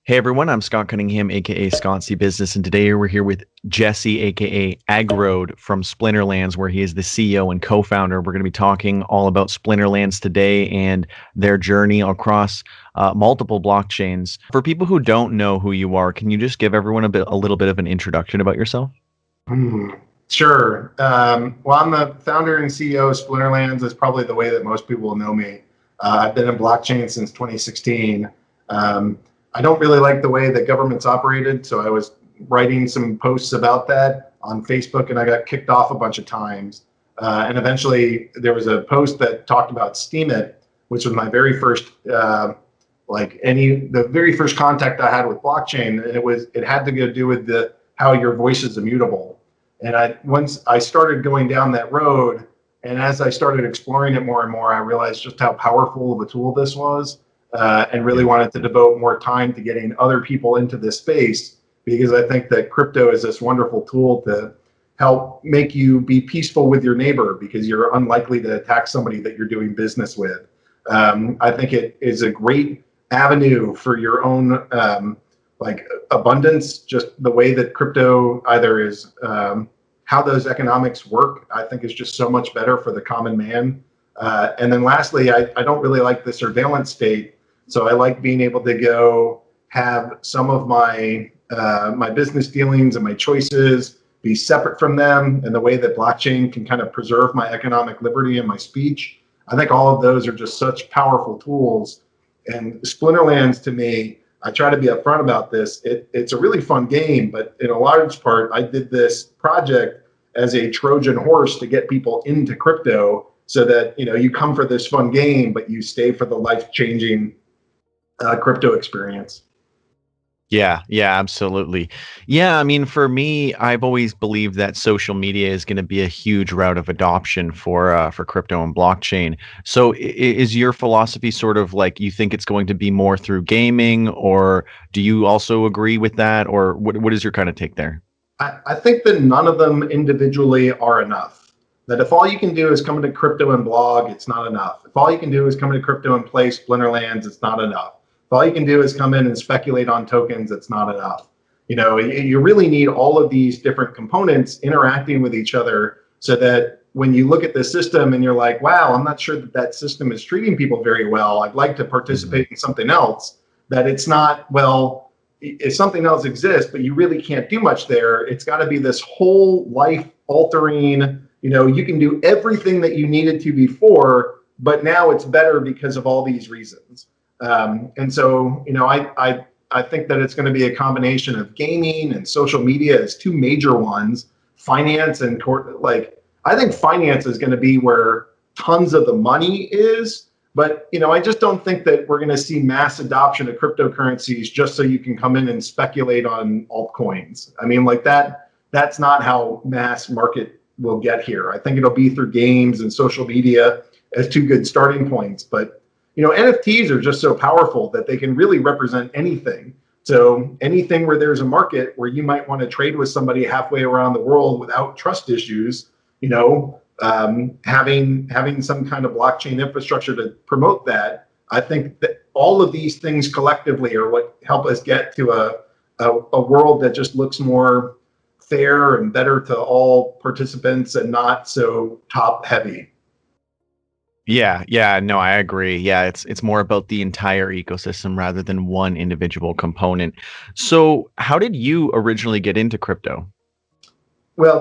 Hey everyone, I'm Scott Cunningham, aka Scottsy Business, and today we're here with Jesse, aka Aggroed from Splinterlands, where he is the CEO and co-founder. We're going to be talking all about Splinterlands today and their journey across multiple blockchains. For people who don't know who you are, can you just give everyone a little bit of an introduction about yourself? Hmm. Sure. Well, I'm the founder and CEO of Splinterlands. Is probably the way that most people will know me. I've been in blockchain since 2016. I don't really like the way that government's operated, so I was writing some posts about that on Facebook, and I got kicked off a bunch of times. And eventually, there was a post that talked about Steam It, which was my very first, the very first contact I had with blockchain, and it had to do with the how your voice is immutable. And once I started going down that road, and as I started exploring it more and more, I realized just how powerful of a tool this was, and really wanted to devote more time to getting other people into this space, because I think that crypto is this wonderful tool to help make you be peaceful with your neighbor, because you're unlikely to attack somebody that you're doing business with. I think it is a great avenue for your own abundance. Just the way that crypto either is, how those economics work, I think is just so much better for the common man. And then lastly, I don't really like the surveillance state. So I like being able to go have some of my my business dealings and my choices be separate from them, and the way that blockchain can kind of preserve my economic liberty and my speech. I think all of those are just such powerful tools. And Splinterlands, to me, I try to be upfront about this. It's a really fun game, but in a large part, I did this project as a Trojan horse to get people into crypto, so that you come for this fun game, but you stay for the life-changing crypto experience. Yeah, absolutely. Yeah, I mean, for me, I've always believed that social media is going to be a huge route of adoption for crypto and blockchain. So, is your philosophy sort of like you think it's going to be more through gaming, or do you also agree with that, or what is your kind of take there? I think that none of them individually are enough. That if all you can do is come into crypto and blog, it's not enough. If all you can do is come into crypto and play Splinterlands, it's not enough. If all you can do is come in and speculate on tokens, it's not enough. You really need all of these different components interacting with each other, so that when you look at the system and you're like, wow, I'm not sure that that system is treating people very well, I'd like to participate in something else, that it's not, well, if something else exists, but you really can't do much there, it's got to be this whole life altering, you can do everything that you needed to before, but now it's better because of all these reasons. And so, I think that it's going to be a combination of gaming and social media as two major ones. Finance and I think finance is going to be where tons of the money is. But I just don't think that we're going to see mass adoption of cryptocurrencies just so you can come in and speculate on altcoins. I mean, like that's not how mass market will get here. I think it'll be through games and social media as two good starting points. But NFTs are just so powerful that they can really represent anything. So anything where there's a market where you might want to trade with somebody halfway around the world without trust issues, having some kind of blockchain infrastructure to promote that. I think that all of these things collectively are what help us get to a world that just looks more fair and better to all participants, and not so top heavy. Yeah, no, I agree. Yeah, it's more about the entire ecosystem rather than one individual component. So, how did you originally get into crypto? Well,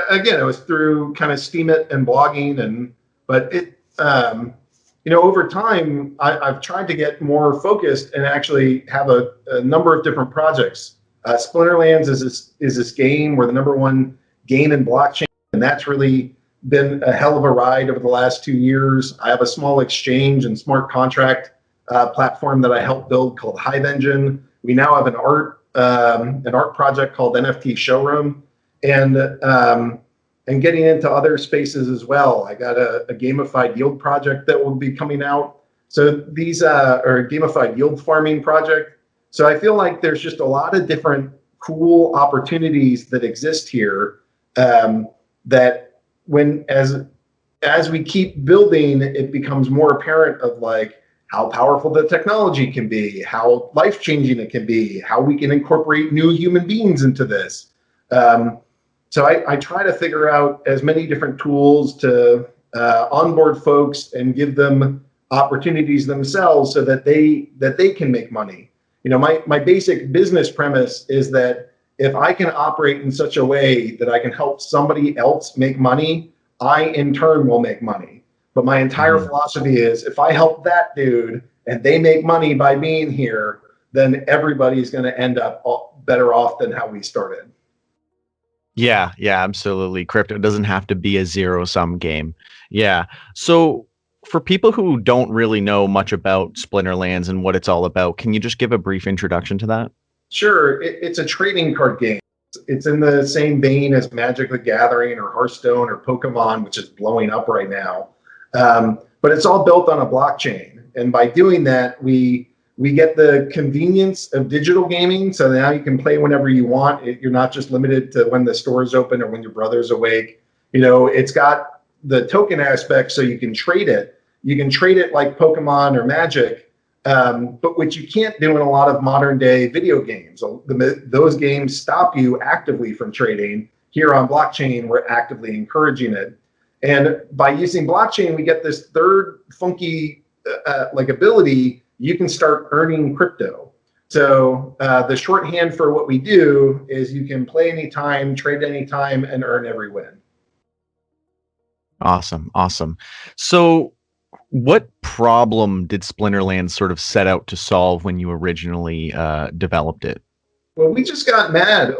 again, it was through kind of Steam It and blogging, but over time, I've tried to get more focused and actually have a number of different projects. Splinterlands is this game. We're the number one game in blockchain, and that's really been a hell of a ride over the last 2 years. I have a small exchange and smart contract platform that I helped build called Hive Engine. We now have an art project called NFT Showroom, and getting into other spaces as well. I got a gamified yield project that will be coming out. So these are a gamified yield farming project. So I feel like there's just a lot of different cool opportunities that exist here, that as we keep building, it becomes more apparent of like how powerful the technology can be, how life-changing it can be, how we can incorporate new human beings into this. So I try to figure out as many different tools to onboard folks and give them opportunities themselves so that they can make money. My basic business premise is that if I can operate in such a way that I can help somebody else make money, I in turn will make money. But my entire philosophy is if I help that dude and they make money by being here, then everybody's going to end up better off than how we started. Yeah, absolutely. Crypto doesn't have to be a zero-sum game. Yeah. So for people who don't really know much about Splinterlands and what it's all about, can you just give a brief introduction to that? Sure, it's a trading card game. It's in the same vein as Magic the Gathering or Hearthstone or Pokemon, which is blowing up right now. But it's all built on a blockchain. And by doing that, we get the convenience of digital gaming. So now you can play whenever you want. You're not just limited to when the store is open or when your brother's awake. It's got the token aspect so you can trade it. You can trade it like Pokemon or Magic, but which you can't do in a lot of modern day video games. Those games stop you actively from trading. Here on blockchain, we're actively encouraging it. And by using blockchain, we get this third funky ability. You can start earning crypto. So the shorthand for what we do is you can play anytime, trade anytime, and earn every win. Awesome. So what problem did Splinterlands sort of set out to solve when you originally developed it? Well, we just got mad.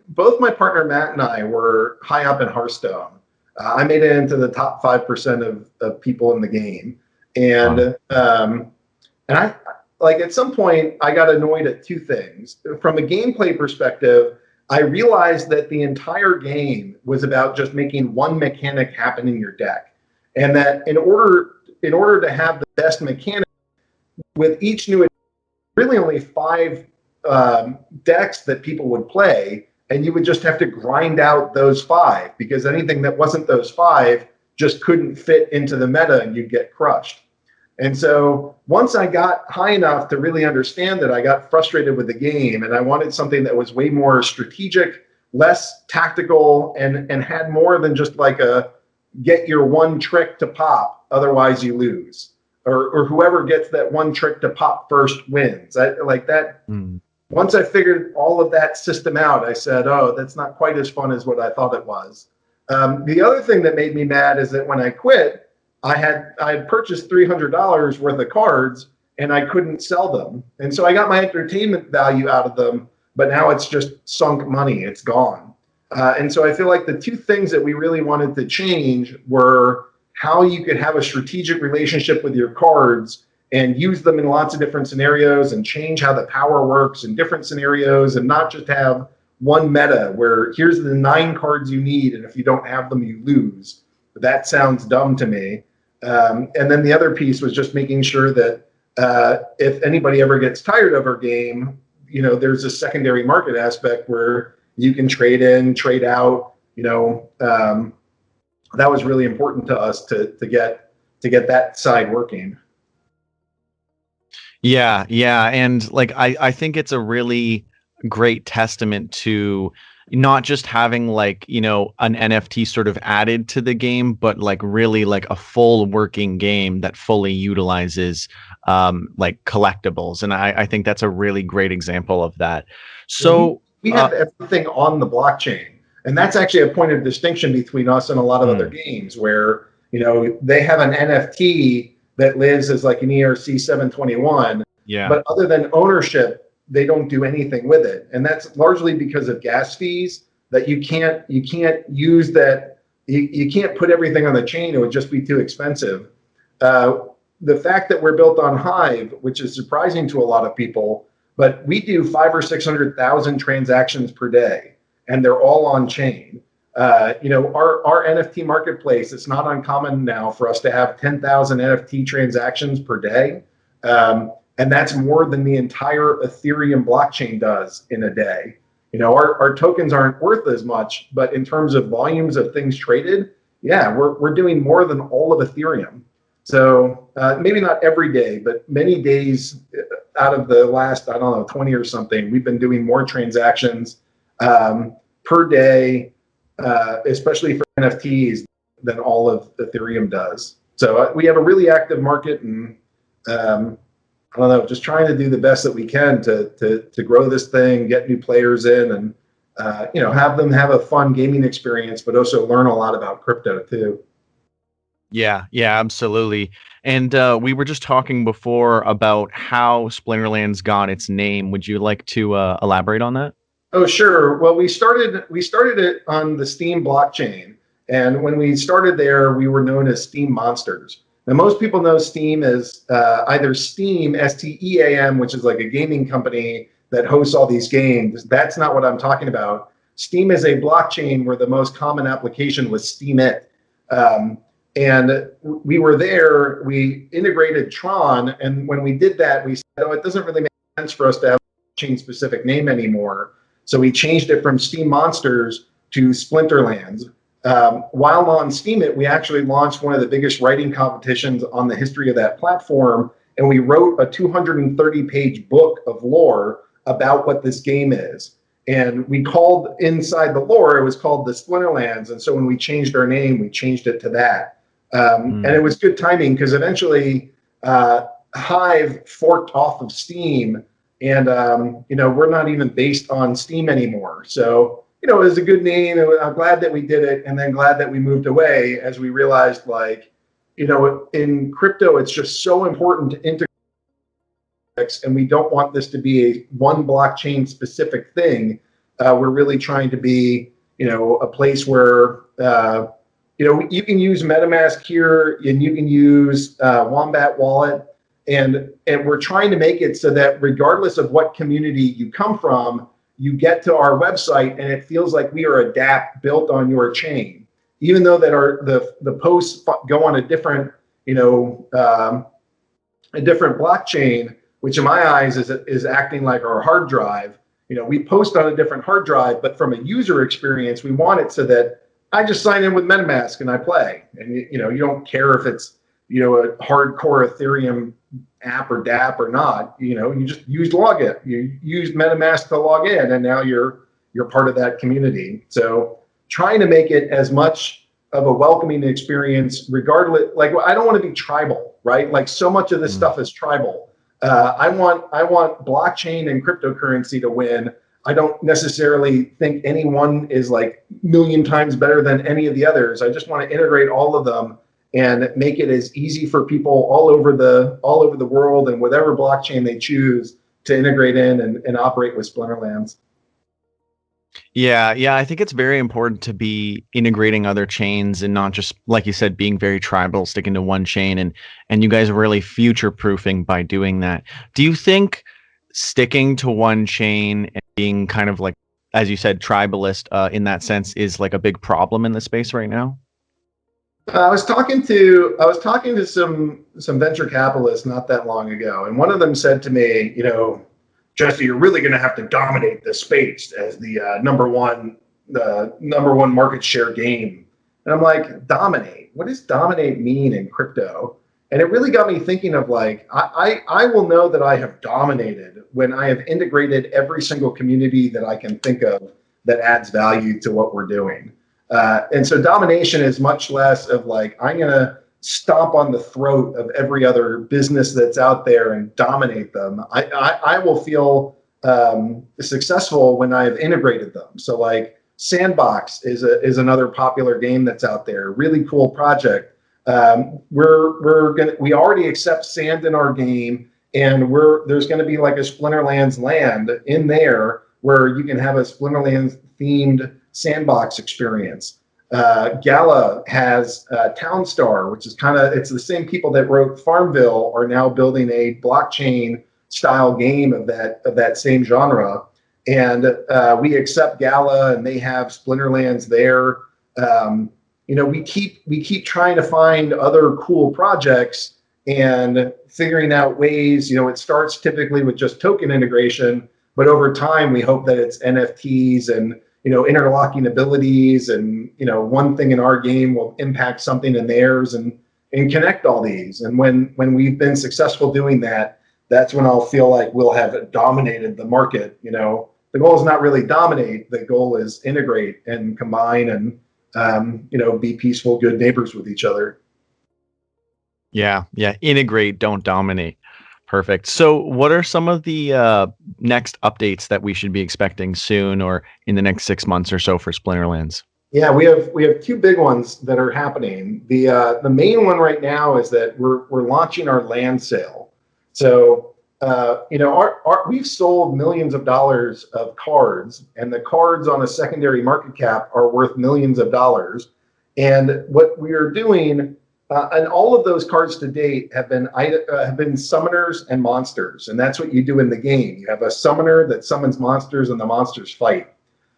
Both my partner Matt and I were high up in Hearthstone. I made it into the top 5% of people in the game, and I at some point I got annoyed at two things. From a gameplay perspective, I realized that the entire game was about just making one mechanic happen in your deck, and that in order to have the best mechanic with each new, really only 5 decks that people would play, and you would just have to grind out those 5 because anything that wasn't those 5 just couldn't fit into the meta and you'd get crushed. And so once I got high enough to really understand that, I got frustrated with the game and I wanted something that was way more strategic, less tactical, and had more than just like a get your one trick to pop, otherwise you lose. Or whoever gets that one trick to pop first wins. Once I figured all of that system out, I said, oh, that's not quite as fun as what I thought it was. The other thing that made me mad is that when I quit, I had purchased $300 worth of cards and I couldn't sell them. And so I got my entertainment value out of them, but now it's just sunk money. It's gone. And so I feel like the two things that we really wanted to change were how you could have a strategic relationship with your cards and use them in lots of different scenarios and change how the power works in different scenarios, and not just have one meta where here's the 9 cards you need, and if you don't have them, you lose. That sounds dumb to me. And then the other piece was just making sure that if anybody ever gets tired of our game, there's a secondary market aspect where you can trade in, trade out. That was really important to us to get that side working. Yeah. And I think it's a really great testament to not just having an NFT sort of added to the game, but really a full working game that fully utilizes collectibles. And I think that's a really great example of that. So we have everything on the blockchain. And that's actually a point of distinction between us and a lot of other games where, they have an NFT that lives as like an ERC 721. Yeah. But other than ownership, they don't do anything with it. And that's largely because of gas fees that you can't use that. You can't put everything on the chain. It would just be too expensive. The fact that we're built on Hive, which is surprising to a lot of people, but we do 500,000 or 600,000 transactions per day, and they're all on chain. Our NFT marketplace, it's not uncommon now for us to have 10,000 NFT transactions per day. And that's more than the entire Ethereum blockchain does in a day. Our tokens aren't worth as much, but in terms of volumes of things traded, yeah, we're doing more than all of Ethereum. So maybe not every day, but many days out of the last, I don't know, 20 or something, we've been doing more transactions per day, especially for NFTs, than all of Ethereum does. So we have a really active market, and I don't know, just trying to do the best that we can to grow this thing, get new players in, and have them have a fun gaming experience, but also learn a lot about crypto too. Yeah, yeah, absolutely. And we were just talking before about how Splinterlands got its name. Would you like to elaborate on that? Oh, sure. Well, we started it on the Steam blockchain, and when we started there, we were known as Steam Monsters. Now, most people know Steam as either Steam, STEAM, which is like a gaming company that hosts all these games. That's not what I'm talking about. Steam is a blockchain where the most common application was Steemit. And we were there, we integrated Tron, and when we did that, we said, oh, it doesn't really make sense for us to have a blockchain specific name anymore. So we changed it from Steam Monsters to Splinterlands. While on Steemit, we actually launched one of the biggest writing competitions on the history of that platform, and we wrote a 230-page book of lore about what this game is. And we called inside the lore, it was called the Splinterlands. And so when we changed our name, we changed it to that. And it was good timing because eventually Hive forked off of Steam, and we're not even based on Steam anymore. So it was a good name. I'm glad that we did it, and then glad that we moved away as we realized, in crypto, it's just so important to integrate, and we don't want this to be a one blockchain specific thing. We're really trying to be, a place where you can use MetaMask here, and you can use Wombat Wallet, and we're trying to make it so that regardless of what community you come from, you get to our website and it feels like we are a dApp built on your chain, even though that the posts go on a different blockchain, which in my eyes is acting like our hard drive. We post on a different hard drive, but from a user experience, we want it so that I just sign in with MetaMask and I play. And you don't care if it's a hardcore Ethereum app or dApp or not. You just use login. You use MetaMask to log in, and now you're part of that community. So trying to make it as much of a welcoming experience, regardless. Like, I don't want to be tribal, right? Like, so much of this stuff is tribal. I want blockchain and cryptocurrency to win. I don't necessarily think anyone is like a million times better than any of the others. I just want to integrate all of them and make it as easy for people all over the world and whatever blockchain they choose to integrate in and operate with Splinterlands. Yeah, yeah, I think it's very important to be integrating other chains and not just, like you said, being very tribal, sticking to one chain, and you guys are really future proofing by doing that. Do you think sticking to one chain and being kind of like, as you said, tribalist in that sense is like a big problem in the space right now? I was talking to some venture capitalists not that long ago, and one of them said to me, Jesse, you're really going to have to dominate the space as the number one market share game. And I'm like, dominate? What does dominate mean in crypto? And it really got me thinking of I will know that I have dominated when I have integrated every single community that I can think of that adds value to what we're doing. And so domination is much less of I'm going to stomp on the throat of every other business that's out there and dominate them. I will feel successful when I have integrated them. So Sandbox is another popular game that's out there. Really cool project. We already accept sand in our game, and there's going to be like a Splinterlands land in there where you can have a Splinterlands themed sandbox experience. Gala has Townstar, which is it's the same people that wrote Farmville are now building a blockchain style game of that same genre. And we accept Gala, and they have Splinterlands there. We keep trying to find other cool projects and figuring out ways. It starts typically with just token integration, but over time we hope that it's NFTs and interlocking abilities, and one thing in our game will impact something in theirs, and and connect all these. And when we've been successful doing that, that's when I'll feel like we'll have dominated the market. The goal is not really dominate. The goal is integrate and combine and be peaceful, good neighbors with each other. Yeah. Integrate, don't dominate. Perfect. So what are some of the next updates that we should be expecting soon or in the next 6 months or so for Splinterlands? Yeah, we have two big ones that are happening. The main one right now is that we're launching our land sale. So we've sold millions of dollars of cards, and the cards on a secondary market cap are worth millions of dollars. And what we are doing, and all of those cards to date have been summoners and monsters, and that's what you do in the game. You have a summoner that summons monsters, and the monsters fight.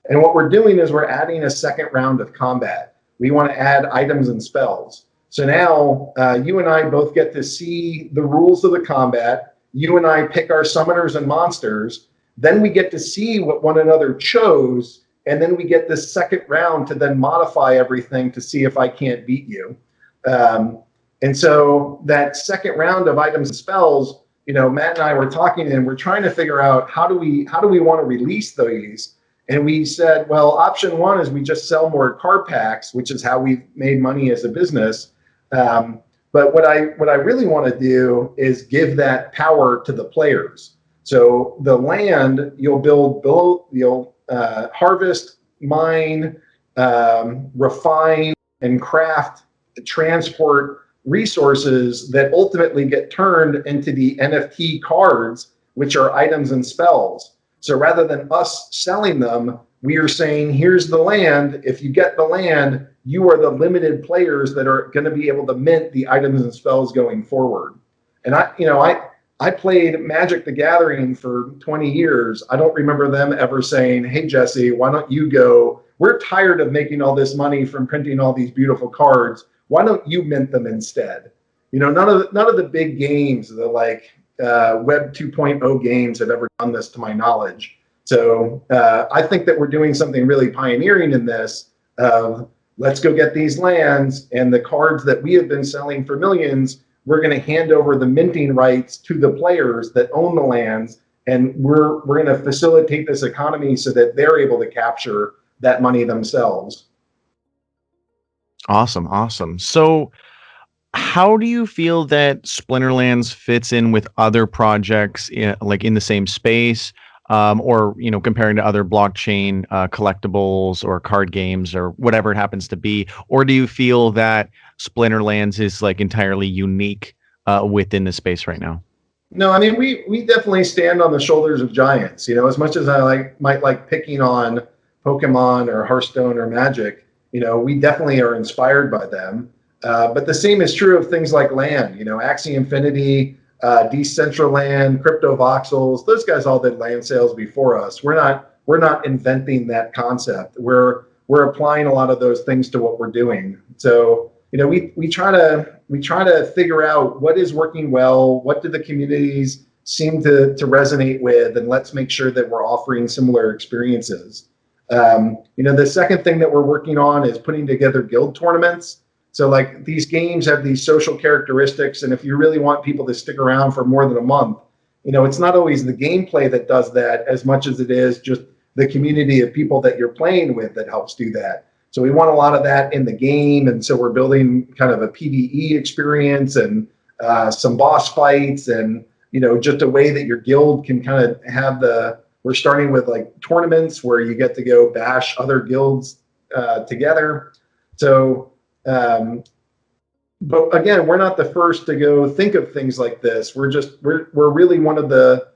And what we're doing is we're adding a second round of combat. We want to add items and spells. So now you and I both get to see the rules of the combat. You and I pick our summoners and monsters. Then we get to see what one another chose. And then we get this second round to then modify everything to see if I can't beat you. And so that second round of items and spells, Matt and I were talking and we're trying to figure out how do we want to release these. And we said, well, option one is we just sell more card packs, which is how we've made money as a business. But what I really want to do is give that power to the players. So the land you'll harvest, mine, refine, and craft, transport resources that ultimately get turned into the NFT cards, which are items and spells. So rather than us selling them, we are saying, here's the land. If you get the land, you are the limited players that are going to be able to mint the items and spells going forward. And I played Magic the Gathering for 20 years. I don't remember them ever saying, hey, Jesse, why don't you go? We're tired of making all this money from printing all these beautiful cards. Why don't you mint them instead? None of the big games, the Web 2.0 games have ever done this to my knowledge. So I think that we're doing something really pioneering in this. Let's go get these lands, and the cards that we have been selling for millions, we're going to hand over the minting rights to the players that own the lands, and we're going to facilitate this economy so that they're able to capture that money themselves. Awesome. So how do you feel that Splinterlands fits in with other projects in the same space, or comparing to other blockchain collectibles or card games or whatever it happens to be? Or do you feel that Splinterlands is entirely unique within the space right now? No, I mean we definitely stand on the shoulders of giants. As much as I might like picking on Pokemon or Hearthstone or Magic, we definitely are inspired by them. But the same is true of things like land. Axie Infinity, Decentraland, Crypto Voxels. Those guys all did land sales before us. We're not inventing that concept. We're applying a lot of those things to what we're doing. So we try to figure out what is working well, what do the communities seem to resonate with, and let's make sure that we're offering similar experiences. The second thing that we're working on is putting together guild tournaments. So these games have these social characteristics, and if you really want people to stick around for more than a month, it's not always the gameplay that does that as much as it is just the community of people that you're playing with that helps do that. So we want a lot of that in the game, and so we're building kind of a PvE experience and some boss fights, and just a way that your guild can kind of have we're starting with tournaments where you get to go bash other guilds together. So but again, we're not the first to go think of things like this. We're really one of the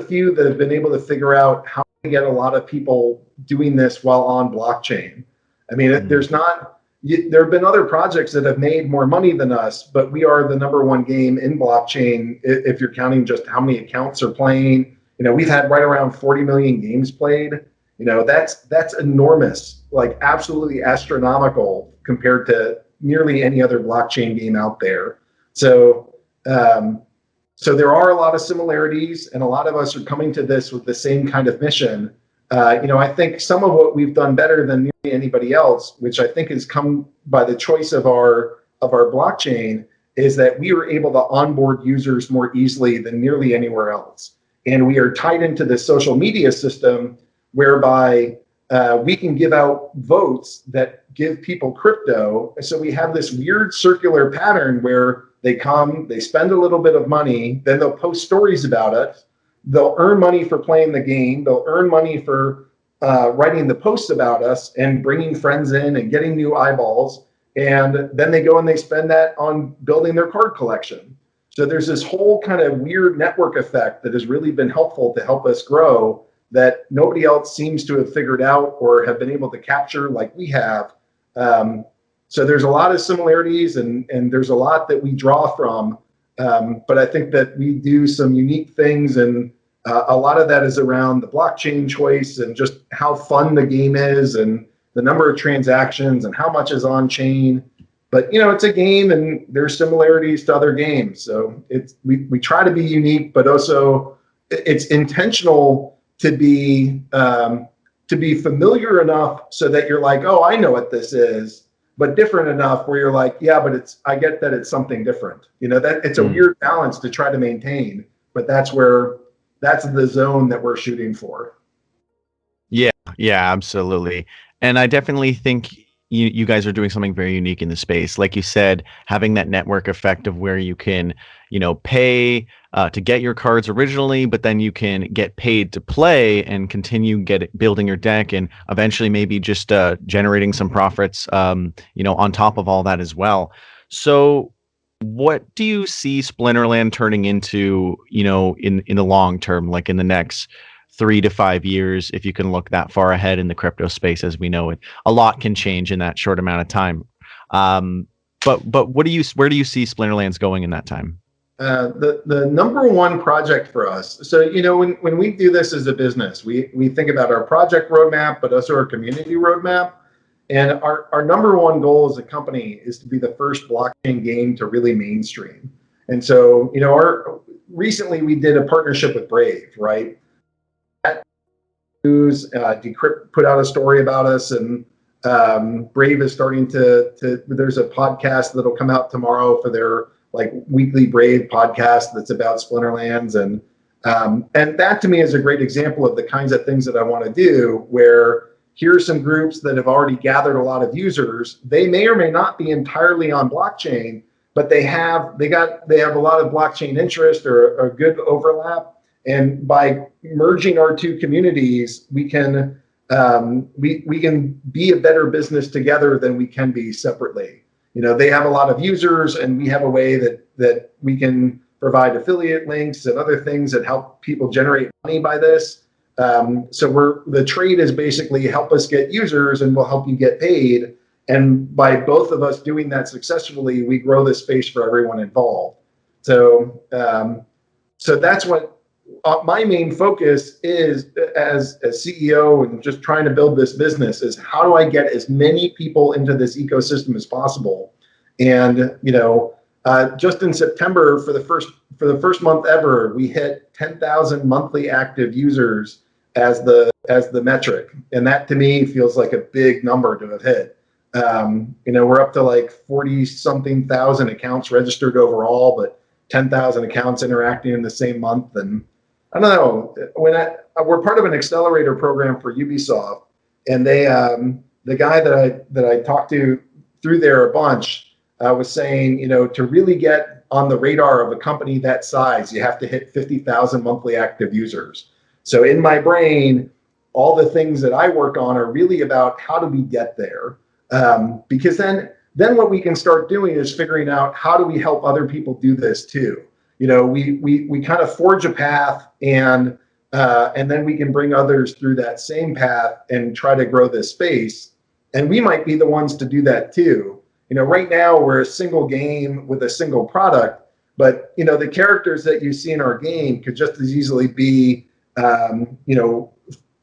few that have been able to figure out how to get a lot of people doing this while on blockchain. I mean, there have been other projects that have made more money than us, but we are the number one game in blockchain if you're counting just how many accounts are playing. We've had right around 40 million games played. That's enormous, absolutely astronomical compared to nearly any other blockchain game out there. So there are a lot of similarities, and a lot of us are coming to this with the same kind of mission. I think some of what we've done better than nearly anybody else, which I think has come by the choice of our of our blockchain is that we are able to onboard users more easily than nearly anywhere else. And we are tied into the social media system whereby we can give out votes that give people crypto. So we have this weird circular pattern where they come, they spend a little bit of money, then they'll post stories about it. They'll earn money for playing the game. They'll earn money for writing the posts about us and bringing friends in and getting new eyeballs. And then they go and they spend that on building their card collection. So there's this whole kind of weird network effect that has really been helpful to help us grow that nobody else seems to have figured out or have been able to capture like we have. So there's a lot of similarities and there's a lot that we draw from. But I think that we do some unique things, and a lot of that is around the blockchain choice and just how fun the game is and the number of transactions and how much is on chain. But it's a game and there's similarities to other games. So we try to be unique, but also it's intentional to be familiar enough so that you're like, oh, I know what this is, but different enough where you're like, yeah, but I get that it's something different. That it's a weird balance to try to maintain, but that's the zone that we're shooting for. Yeah, absolutely. And I definitely think you guys are doing something very unique in the space. Like you said, having that network effect of where you can, pay to get your cards originally, but then you can get paid to play and continue building your deck, and eventually maybe just generating some profits, on top of all that as well. So what do you see Splinterland turning into, in the long term, like in the next 3 to 5 years, if you can look that far ahead in the crypto space? As we know, a lot can change in that short amount of time. But where do you see Splinterlands going in that time? The number one project for us. So when we do this as a business, we think about our project roadmap, but also our community roadmap. And our number one goal as a company is to be the first blockchain game to really mainstream. And so recently we did a partnership with Brave, right? News, Decrypt put out a story about us, and Brave is starting to there's a podcast that'll come out tomorrow for their weekly Brave podcast that's about Splinterlands, and that to me is a great example of the kinds of things that I want to do, where here are some groups that have already gathered a lot of users. They may or may not be entirely on blockchain, but they have a lot of blockchain interest or a good overlap. And by merging our two communities, we can be a better business together than we can be separately. They have a lot of users, and we have a way that we can provide affiliate links and other things that help people generate money by this. So the trade is basically help us get users, and we'll help you get paid. And by both of us doing that successfully, we grow this space for everyone involved. So that's what my main focus is as CEO and just trying to build this business is how do I get as many people into this ecosystem as possible. And just in September, for the first month ever, we hit 10,000 monthly active users as the metric, and that to me feels like a big number to have hit. We're up to 40 something thousand accounts registered overall, but 10,000 accounts interacting in the same month. And I don't know, we're part of an accelerator program for Ubisoft, and the guy that I talked to through there a bunch was saying, to really get on the radar of a company that size, you have to hit 50,000 monthly active users. So in my brain, all the things that I work on are really about how do we get there, because then what we can start doing is figuring out how do we help other people do this too. We kind of forge a path, and then we can bring others through that same path and try to grow this space. And we might be the ones to do that too. Right now we're a single game with a single product, but the characters that you see in our game could just as easily be,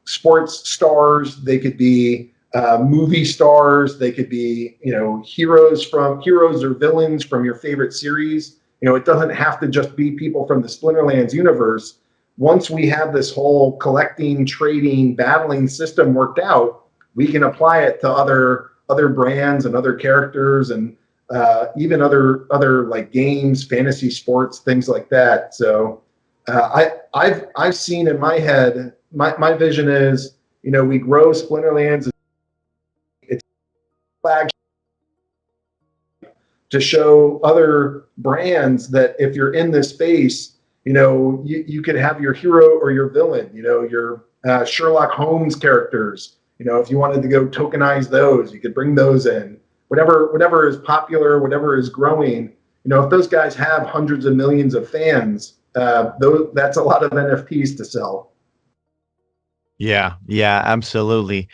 sports stars. They could be movie stars. They could be, heroes or villains from your favorite series. It doesn't have to just be people from the Splinterlands universe. Once we have this whole collecting, trading, battling system worked out, we can apply it to other brands and other characters. And even other like games, fantasy sports, things like that. So I've seen in my head, my vision is, we grow Splinterlands. It's flag to show other brands that if you're in this space, you could have your hero or your villain, your Sherlock Holmes characters. If you wanted to go tokenize those, you could bring those in. Whatever is popular, whatever is growing. If those guys have hundreds of millions of fans, that's a lot of NFTs to sell. Yeah, yeah, absolutely.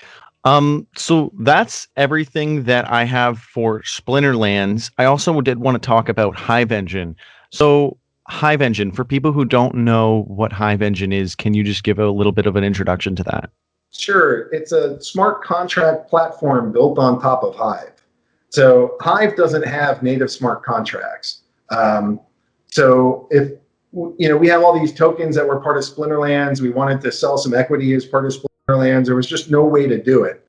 So that's everything that I have for Splinterlands. I also did want to talk about Hive Engine. So Hive Engine, for people who don't know what Hive Engine is, can you just give a little bit of an introduction to that? Sure, it's a smart contract platform built on top of Hive. So Hive doesn't have native smart contracts. So if we have all these tokens that were part of Splinterlands, we wanted to sell some equity as part of Splinterlands. There was just no way to do it.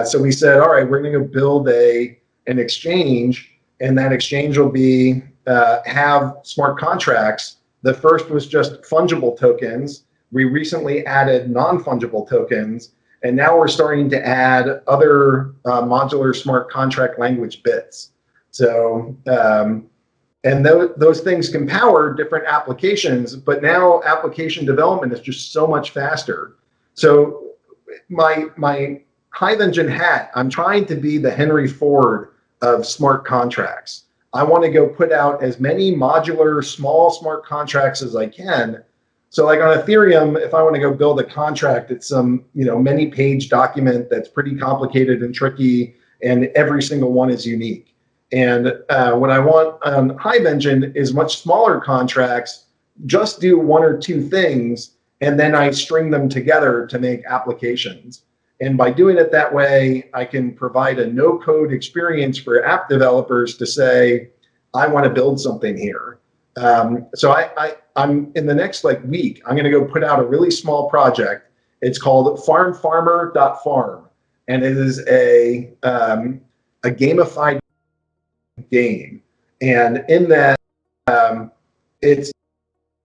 So we said, all right, we're going to build an exchange, and that exchange will be have smart contracts. The first was just fungible tokens. We recently added non-fungible tokens, and now we're starting to add other modular smart contract language bits. So, and those things can power different applications, but now application development is just so much faster. So my Hive Engine hat, I'm trying to be the Henry Ford of smart contracts. I want to go put out as many modular, small smart contracts as I can. So like on Ethereum, if I want to go build a contract, it's some, many page document that's pretty complicated and tricky, and every single one is unique. And what I want on Hive Engine is much smaller contracts, just do one or two things, and then I string them together to make applications. And by doing it that way, I can provide a no-code experience for app developers to say, I want to build something here. So I'm in the next week, I'm going to go put out a really small project. It's called farmfarmer.farm, and it is a gamified game. And in that, it's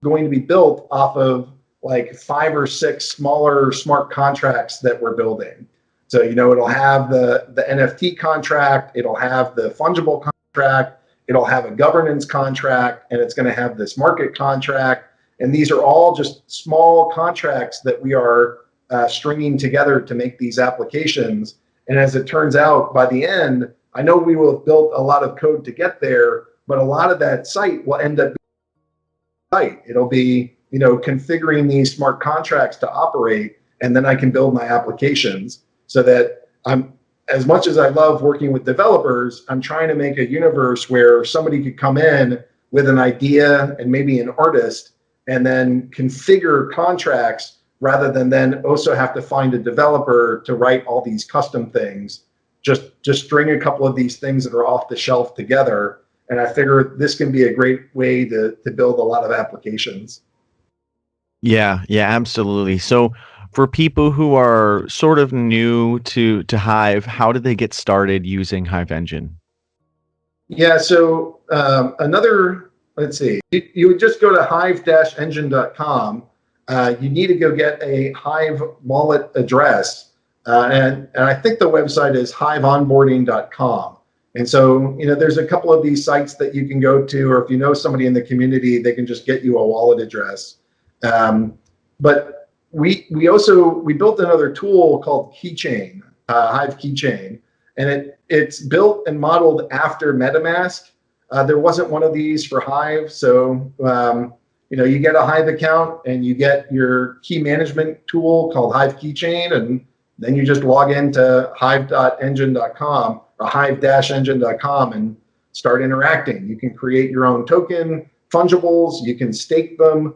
going to be built off of 5 or 6 smaller smart contracts that we're building. So, it'll have the NFT contract, it'll have the fungible contract, it'll have a governance contract, and it's going to have this market contract. And these are all just small contracts that we are stringing together to make these applications. And as it turns out, by the end, I know we will have built a lot of code to get there, but a lot of that site will end up being site. It'll be, configuring these smart contracts to operate, and then I can build my applications so that as much as I love working with developers, I'm trying to make a universe where somebody could come in with an idea and maybe an artist and then configure contracts rather than then also have to find a developer to write all these custom things. Just string a couple of these things that are off the shelf together. And I figure this can be a great way to build a lot of applications. Yeah, yeah, absolutely. So for people who are sort of new to Hive, how did they get started using Hive Engine? Yeah, so let's see, you would just go to hive-engine.com. You need to go get a Hive wallet address. And I think the website is hiveonboarding.com. And so, there's a couple of these sites that you can go to, or if you know somebody in the community, they can just get you a wallet address. But we built another tool called Keychain, Hive Keychain, and it's built and modeled after MetaMask. There wasn't one of these for Hive, so you get a Hive account and you get your key management tool called Hive Keychain, and then you just log into hive.engine.com or hive-engine.com and start interacting. You can create your own token, fungibles, you can stake them,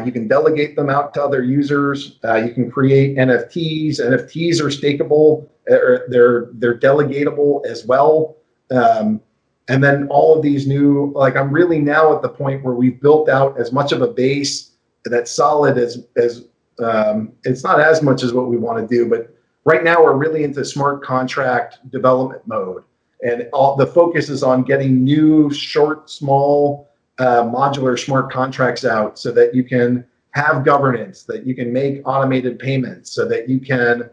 you can delegate them out to other users. You can create NFTs. NFTs are stakeable, they're delegatable as well. And then all of these new, I'm really now at the point where we've built out as much of a base that's solid as it's not as much as what we want to do, but right now we're really into smart contract development mode. And all the focus is on getting new, short, small, modular smart contracts out so that you can have governance, that you can make automated payments, so that you can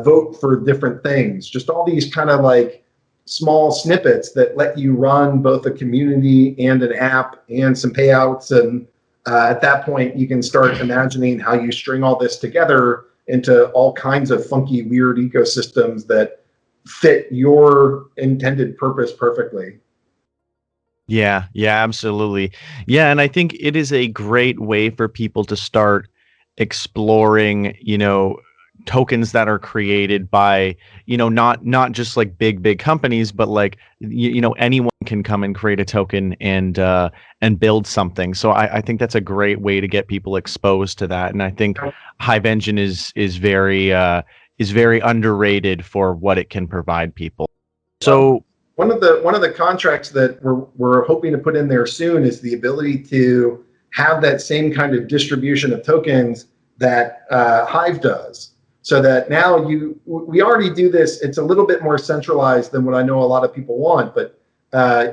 vote for different things. Just all these kind of like small snippets that let you run both a community and an app and some payouts. And at that point, you can start imagining how you string all this together into all kinds of funky, weird ecosystems that fit your intended purpose perfectly. Yeah, yeah, absolutely. Yeah, and I think it is a great way for people to start exploring, tokens that are created by, not just like big companies, but like anyone can come and create a token and build something. So I think that's a great way to get people exposed to that. And I think Hive Engine is very underrated for what it can provide people. So one of the contracts that we're hoping to put in there soon is the ability to have that same kind of distribution of tokens that Hive does. So that now we already do this. It's a little bit more centralized than what I know a lot of people want, but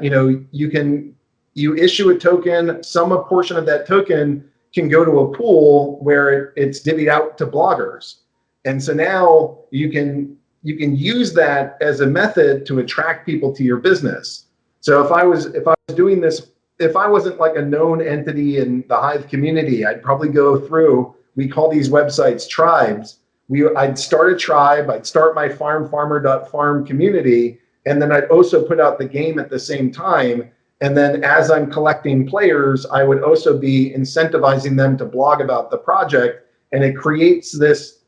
you issue a token, some portion of that token can go to a pool where it's divvied out to bloggers. And so now you can use that as a method to attract people to your business. So if I was doing this, if I wasn't like a known entity in the Hive community, I'd probably go through, we call these websites tribes. I'd start a tribe, I'd start my farmer.farm community, and then I'd also put out the game at the same time. And then as I'm collecting players, I would also be incentivizing them to blog about the project. And it creates this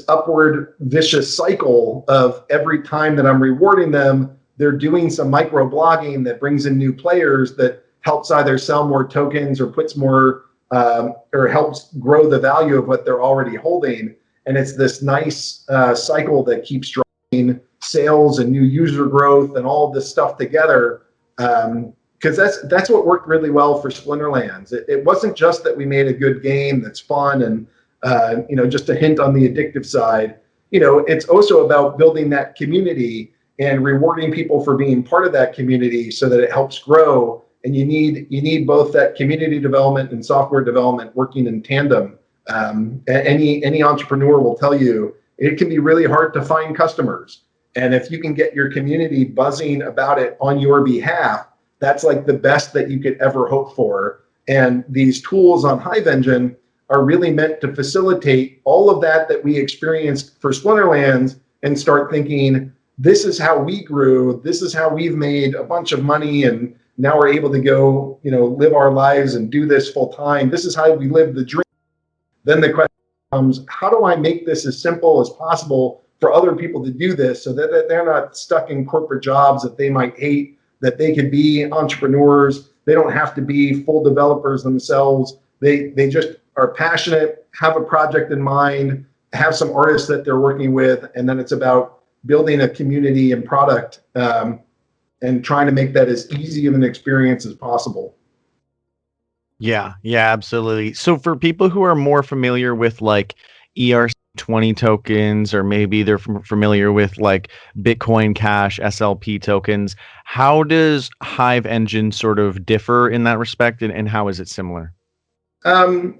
upward vicious cycle of every time that I'm rewarding them, they're doing some micro blogging that brings in new players that helps either sell more tokens or puts more or helps grow the value of what they're already holding. And it's this nice cycle that keeps driving sales and new user growth and all of this stuff together. Because that's what worked really well for Splinterlands. It wasn't just that we made a good game that's fun and just a hint on the addictive side. It's also about building that community and rewarding people for being part of that community so that it helps grow. And you need both that community development and software development working in tandem. Any entrepreneur will tell you it can be really hard to find customers. And if you can get your community buzzing about it on your behalf, that's like the best that you could ever hope for. And these tools on Hive Engine are really meant to facilitate all of that we experienced for Splinterlands and start thinking, this is how we grew, this is how we've made a bunch of money, and now we're able to go, live our lives and do this full time. This is how we live the dream. Then the question becomes, how do I make this as simple as possible for other people to do this so that they're not stuck in corporate jobs that they might hate, that they could be entrepreneurs. They don't have to be full developers themselves. They just are passionate, have a project in mind, have some artists that they're working with, and then it's about building a community and product and trying to make that as easy of an experience as possible. Yeah, absolutely. So for people who are more familiar with like ERC20 tokens, or maybe they're familiar with like Bitcoin Cash, SLP tokens, how does Hive Engine sort of differ in that respect, and how is it similar? Well,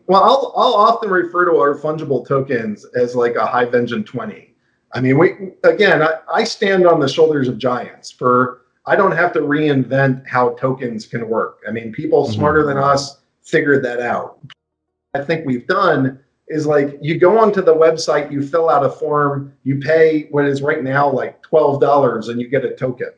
I'll often refer to our fungible tokens as like a Hive Engine 20. I mean, I stand on the shoulders of giants. I don't have to reinvent how tokens can work. I mean, people smarter than us figured that out. I think we've done is like, you go onto the website, you fill out a form, you pay what is right now like $12 and you get a token,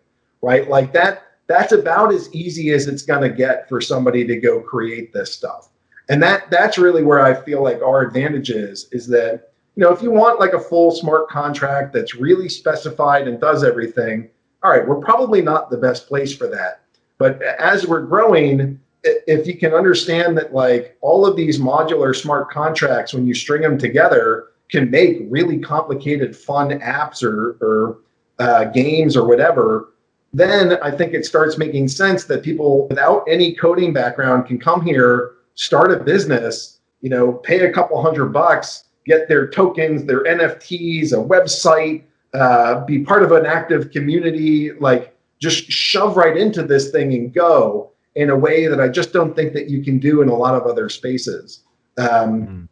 right? Like that's about as easy as it's going to get for somebody to go create this stuff. And that's really where I feel like our advantage is that, if you want like a full smart contract that's really specified and does everything, all right, we're probably not the best place for that. But as we're growing, if you can understand that like all of these modular smart contracts, when you string them together, can make really complicated fun apps or games or whatever, then I think it starts making sense that people without any coding background can come here, start a business, pay a couple $100, get their tokens, their NFTs, a website, be part of an active community, like just shove right into this thing and go in a way that I just don't think that you can do in a lot of other spaces.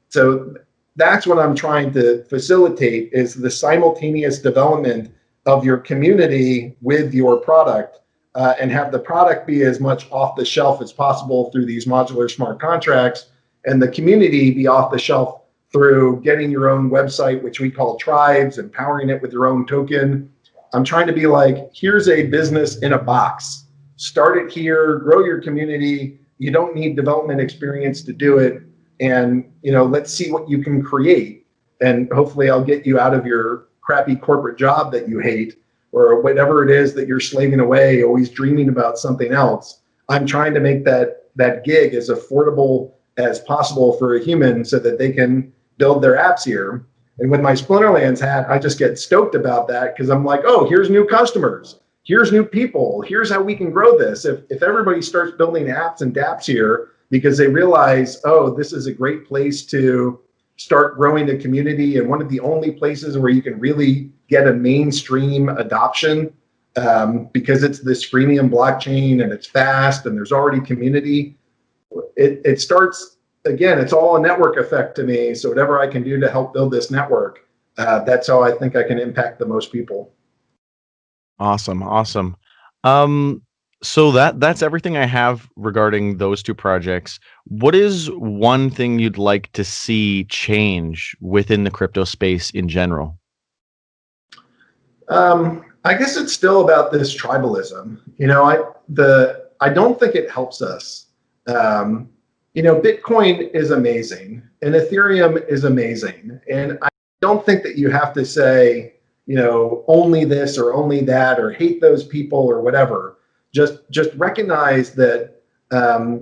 So that's what I'm trying to facilitate, is the simultaneous development of your community with your product, and have the product be as much off the shelf as possible through these modular smart contracts, and the community be off the shelf through getting your own website, which we call tribes, empowering it with your own token. I'm trying to be like, here's a business in a box. Start it here, grow your community. You don't need development experience to do it. And, let's see what you can create. And hopefully I'll get you out of your crappy corporate job that you hate, or whatever it is that you're slaving away, always dreaming about something else. I'm trying to make that gig as affordable as possible for a human so that they can build their apps here. And with my Splinterlands hat, I just get stoked about that, because I'm like, oh, here's new customers. Here's new people. Here's how we can grow this. If everybody starts building apps and dApps here because they realize, oh, this is a great place to start growing the community, and one of the only places where you can really get a mainstream adoption, because it's this freemium blockchain and it's fast and there's already community. It starts, again, it's all a network effect to me. So whatever I can do to help build this network, that's how I think I can impact the most people. Awesome. So that's everything I have regarding those two projects. What is one thing you'd like to see change within the crypto space in general? I guess it's still about this tribalism. I don't think it helps us. Bitcoin is amazing and Ethereum is amazing. And I don't think that you have to say, only this or only that, or hate those people or whatever. Just recognize that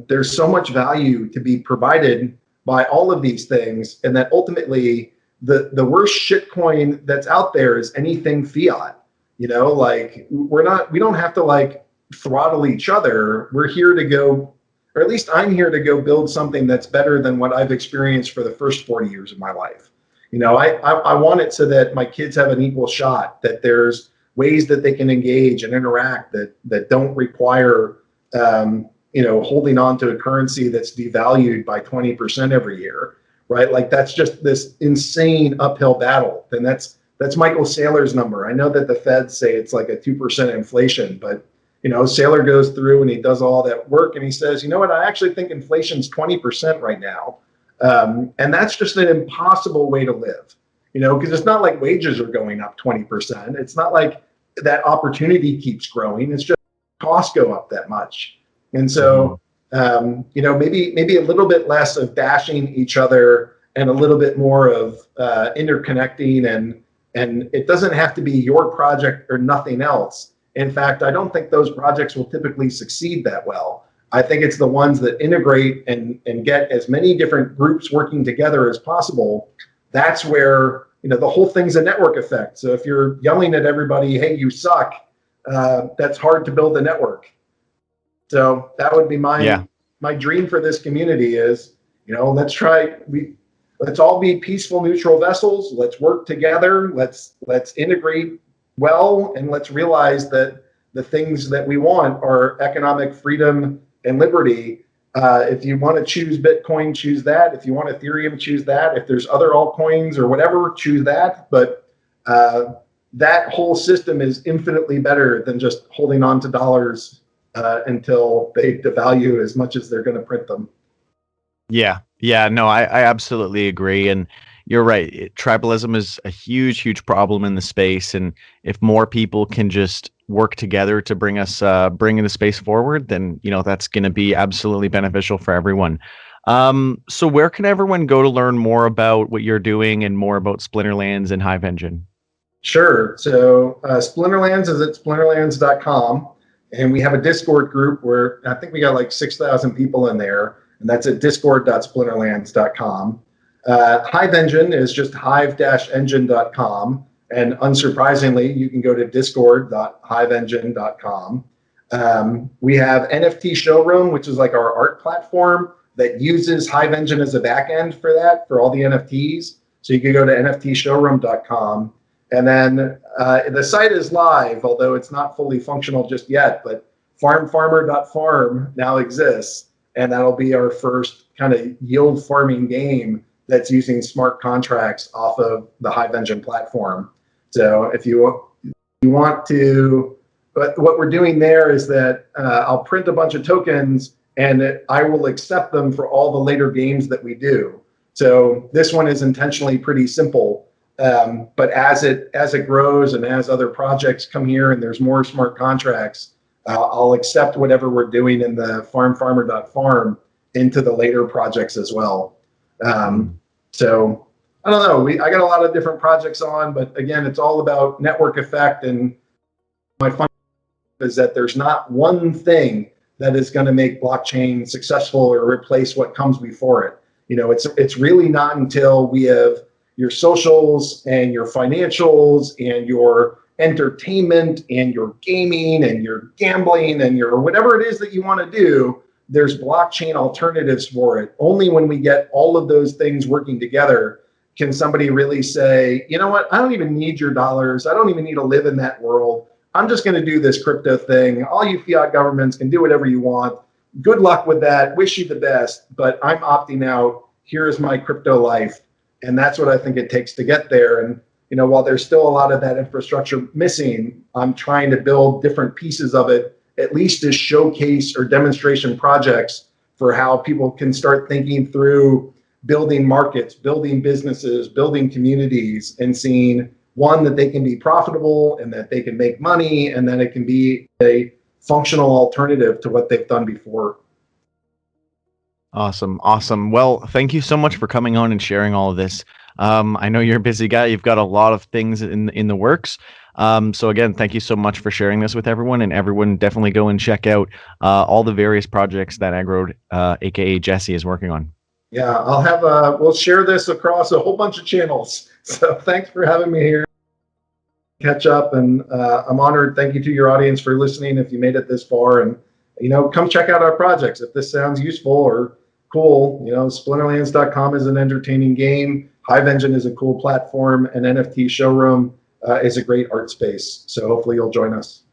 there's so much value to be provided by all of these things, and that ultimately the worst shitcoin that's out there is anything fiat. We don't have to throttle each other. We're here to go, or at least I'm here to go build something that's better than what I've experienced for the first 40 years of my life. I want it so that my kids have an equal shot, that there's ways that they can engage and interact that don't require, holding on to a currency that's devalued by 20% every year, right? That's just this insane uphill battle. And that's Michael Saylor's number. I know that the Feds say it's like a 2% inflation, but Saylor goes through and he does all that work and he says, I actually think inflation's 20% right now. And that's just an impossible way to live, because it's not like wages are going up 20%. It's not like that opportunity keeps growing. It's just costs go up that much. And so, maybe a little bit less of bashing each other and a little bit more of interconnecting, and it doesn't have to be your project or nothing else. In fact, I don't think those projects will typically succeed that well. I think it's the ones that integrate and get as many different groups working together as possible. That's where, the whole thing's a network effect. So if you're yelling at everybody, hey, you suck, that's hard to build a network. So that would be my dream for this community is, let's all be peaceful, neutral vessels. Let's work together. Let's integrate well, and let's realize that the things that we want are economic freedom and liberty. If you want to choose Bitcoin, choose that. If you want Ethereum, choose that. If there's other altcoins or whatever, choose that. But that whole system is infinitely better than just holding on to dollars until they devalue as much as they're going to print them. Yeah, no, I absolutely agree. And you're right. Tribalism is a huge problem in the space. And if more people can just work together to bring the space forward, then, that's going to be absolutely beneficial for everyone. So where can everyone go to learn more about what you're doing and more about Splinterlands and Hive Engine? Sure. So Splinterlands is at splinterlands.com. And we have a Discord group where I think we got 6,000 people in there. And that's at discord.splinterlands.com. Hive Engine is just hive-engine.com. And unsurprisingly, you can go to discord.hiveengine.com. We have NFT Showroom, which is our art platform that uses Hive Engine as a backend for all the NFTs. So you can go to nftshowroom.com. And then the site is live, although it's not fully functional just yet, but farmfarmer.farm now exists. And that'll be our first kind of yield farming game that's using smart contracts off of the Hive Engine platform. So if you want to, but what we're doing there is that I'll print a bunch of tokens and I will accept them for all the later games that we do. So this one is intentionally pretty simple. But as it grows and as other projects come here and there's more smart contracts, I'll accept whatever we're doing in the farmfarmer.farm into the later projects as well. So I don't know. I got a lot of different projects on, but again, it's all about network effect. And my fun is that there's not one thing that is going to make blockchain successful or replace what comes before it. You know, it's really not until we have your socials and your financials and your entertainment and your gaming and your gambling and your whatever it is that you want to do, there's blockchain alternatives for it. Only when we get all of those things working together can somebody really say, you know what, I don't even need your dollars. I don't even need to live in that world. I'm just going to do this crypto thing. All you fiat governments can do whatever you want. Good luck with that. Wish you the best, but I'm opting out. Here is my crypto life. And that's what I think it takes to get there. And, you know, while there's still a lot of that infrastructure missing, I'm trying to build different pieces of it, at least as showcase or demonstration projects for how people can start thinking through building markets, building businesses, building communities, and seeing, one, that they can be profitable and that they can make money, and that it can be a functional alternative to what they've done before. Awesome. Awesome. Well, thank you so much for coming on and sharing all of this. I know you're a busy guy. You've got a lot of things in the works. So again, thank you so much for sharing this with everyone, and everyone definitely go and check out all the various projects that Aggroed, aka Jesse, is working on. Yeah, I'll have we'll share this across a whole bunch of channels. So thanks for having me here. Catch up, and I'm honored. Thank you to your audience for listening. If you made it this far, and you know, come check out our projects if this sounds useful or cool. You know, Splinterlands.com is an entertaining game. Hive Engine is a cool platform. An NFT showroom is a great art space. So hopefully you'll join us.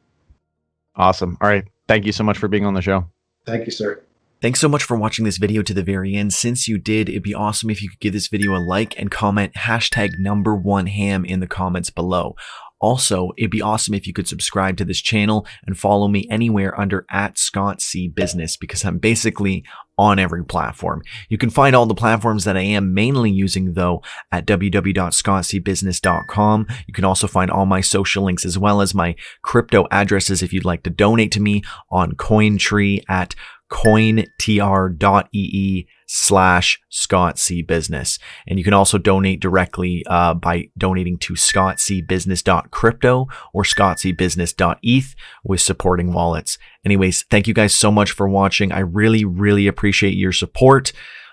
Awesome. All right. Thank you so much for being on the show. Thank you, sir. Thanks so much for watching this video to the very end. Since you did, it'd be awesome if you could give this video a like and comment #1ham in the comments below. Also, it'd be awesome if you could subscribe to this channel and follow me anywhere under @ScottCBusiness, because I'm basically on every platform. You can find all the platforms that I am mainly using though at www.scottcbusiness.com. You can also find all my social links as well as my crypto addresses if you'd like to donate to me on Cointree at cointr.ee/ScottCBusiness. And you can also donate directly by donating to scottcbusiness.crypto or scottcbusiness.eth with supporting wallets. Anyways, thank you guys so much for watching. I really, really appreciate your support.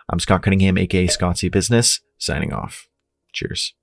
I'm Scott Cunningham, aka Scott C Business, signing off. Cheers.